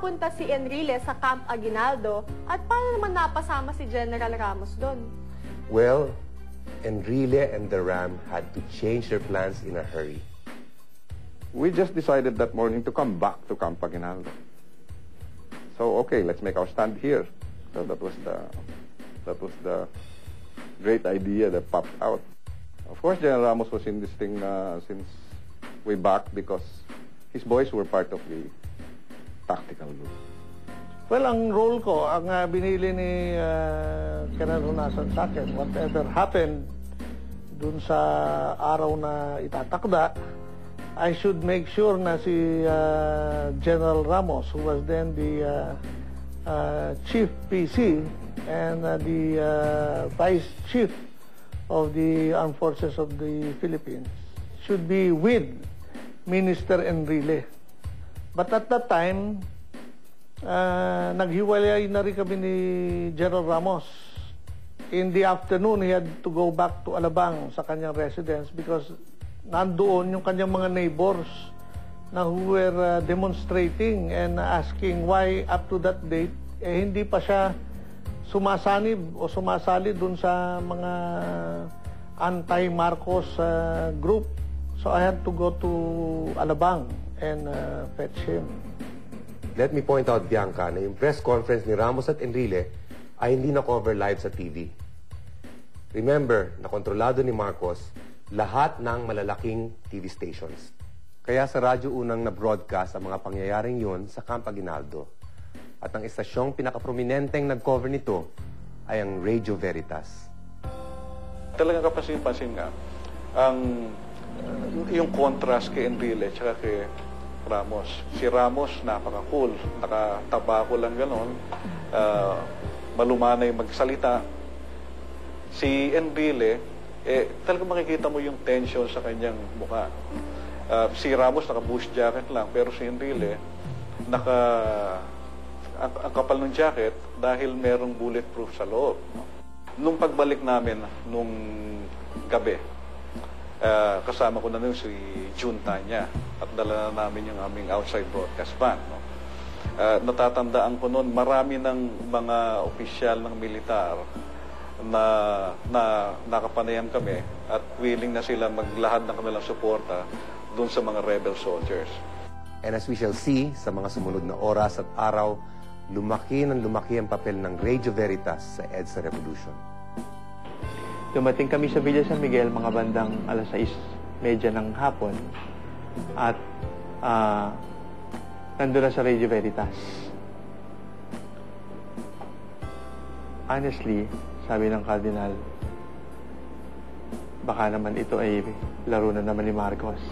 nakapunta si Enrile sa Camp Aguinaldo at paano naman napasama si General Ramos doon? Well, Enrile and the Ram had to change their plans in a hurry. We just decided that morning to come back to Camp Aguinaldo. So, okay, let's make our stand here. So that was the great idea that popped out. Of course, General Ramos was in this thing since way back because his boys were part of the tactical group. Well, ang role ko, ang binili ni Colonel Honasan sa akin, whatever happened dun sa araw na itatakda, I should make sure na si General Ramos, who was then the Chief PC and the Vice Chief of the Armed Forces of the Philippines, should be with Minister Enrile. But at that time, naghiwalay na rin kami ni General Ramos. In the afternoon, he had to go back to Alabang sa kanyang residence because nandoon yung kanyang mga neighbors na who were demonstrating and asking why up to that date, hindi pa siya sumasanib o sumasali dun sa mga anti-Marcos group. So I had to go to Alabang and fetch him. Let me point out, Bianca, na yung press conference ni Ramos at Enrile ay hindi na-cover live sa TV. Remember, nakontrolado ni Marcos lahat ng malalaking TV stations. Kaya sa radyo unang na-broadcast ang mga pangyayaring yun sa Camp Aguinaldo. At ang estasyong pinakaprominenteng nag-cover nito ay ang Radio Veritas. Talagang kapansin-pansin nga, yung contrast kay Enrile at kay Ramos. Si Ramos, napaka-cool. Nakatabako lang gano'n. Malumanay magsalita. Si Enrile, talagang makikita mo yung tension sa kanyang mukha. Si Ramos, naka-bush jacket lang. Pero si Enrile, ang kapal ng jacket dahil merong bulletproof sa loob. Nung pagbalik namin, nung gabi, kasama ko na nun si June Tanya at dala na namin yung aming outside broadcast band. No? Natatandaan ko noon, marami ng mga opisyal ng militar na nakapanayam kami at willing na sila maglahad ng kanilang suporta doon sa mga rebel soldiers. And as we shall see, sa mga sumunod na oras at araw, lumaki ng lumaki ang papel ng Radio Veritas sa EDSA Revolution. Dumating kami sa Villa San Miguel mga bandang 6:30 ng hapon at nandun na sa Radio Veritas. Honestly, sabi ng Cardinal, baka naman ito ay laro na naman ni Marcos.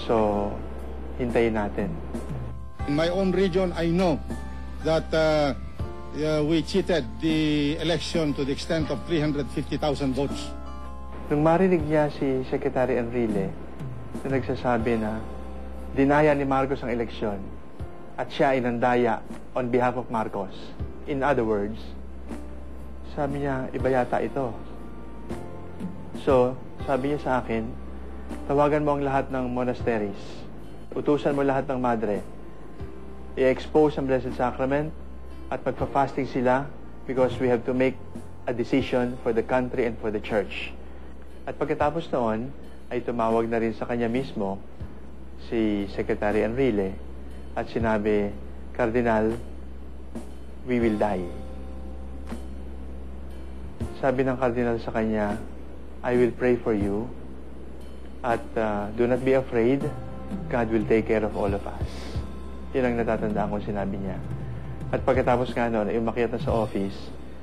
So, hintayin natin. In my own region, I know that we cheated the election to the extent of 350,000 votes. Nung marinig niya si Secretary Enrile na nagsasabi na dinaya ni Marcos ang eleksyon at siya ay nandaya on behalf of Marcos. In other words, sabi niya, iba yata ito. So, sabi niya sa akin, tawagan mo ang lahat ng monasteries. Utusan mo lahat ng madre. I-expose ang Blessed Sacrament at magpa-fasting sila because we have to make a decision for the country and for the church. At pagkatapos noon, ay tumawag na rin sa kanya mismo si Secretary Enrile at sinabi, Cardinal, we will die. Sabi ng Cardinal sa kanya, I will pray for you at do not be afraid, God will take care of all of us. Yun ang natatandaan kong sinabi niya. At pagkatapos nga noon, ay umakyat na sa office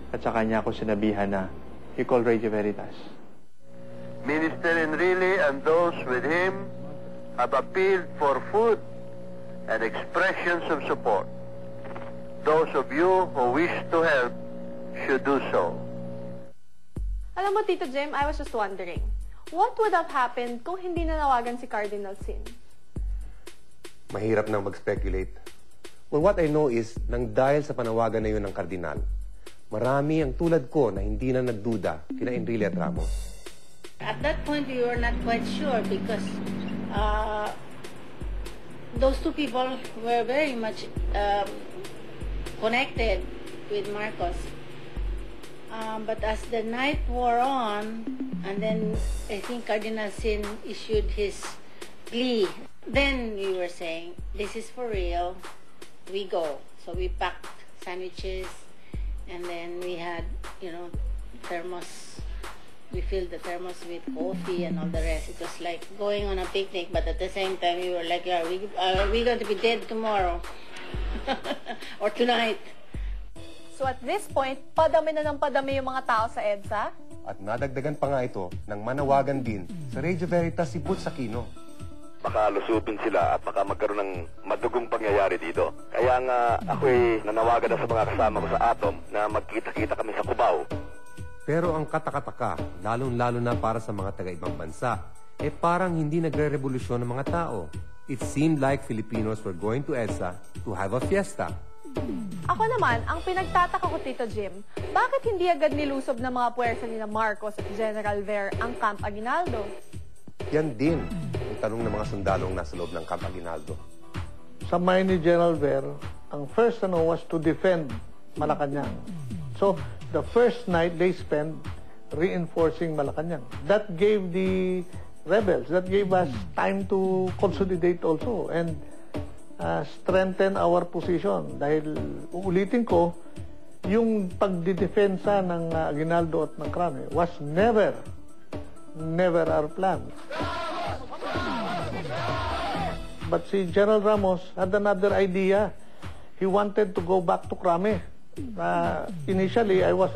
at sa kanya ako sinabihan na, you call Radio Veritas. Minister Enrile and those with him have appealed for food and expressions of support. Those of you who wish to help should do so. Alam mo, Tito Jim, I was just wondering, what would have happened kung hindi nanawagan si Cardinal Sin? Mahirap nang mag-speculate. Well, what I know is, nang dahil sa panawagan na yun ng Kardinal, marami ang tulad ko na hindi na nagduda kina Enrile at Ramos. At that point, we were not quite sure because those two people were very much connected with Marcos. But as the night wore on, and then I think Cardinal Sin issued his plea, then we were saying, this is for real, we go. So we packed sandwiches, and then we had, thermos. We filled the thermos with coffee and all the rest. It was like going on a picnic, but at the same time, we were like, are we going to be dead tomorrow? Or tonight? So at this point, padami na ng padami yung mga tao sa EDSA? At nadagdagan pa nga ito ng manawagan din sa Radio Veritas si Butch Aquino. Baka lusubin sila at baka magkaroon ng madugong pangyayari dito. Kaya nga ako'y nanawagan na sa mga kasama ko sa Atom na magkita-kita kami sa Cubao. Pero ang katakataka, lalong-lalo na para sa mga taga-ibang bansa, parang hindi nagre-revolusyon ng mga tao. It seemed like Filipinos were going to EDSA to have a fiesta. Ako naman, ang pinagtataka ko, Tito Jim, bakit hindi agad nilusob ng mga puwersa ni Marcos at General Ver ang Camp Aguinaldo? Yan din ang tanong ng mga sundalong nasa loob ng Camp Aguinaldo. Sa mind ni General Ver, ang first was to defend Malacanang. So, the first night they spent reinforcing Malacanang. That gave the rebels, that gave us time to consolidate also and strengthen our position. Dahil, uulitin ko, yung pagdidefensa ng Aguinaldo at ng Crame was never our plan. But si General Ramos had another idea. He wanted to go back to Crame. Initially, I was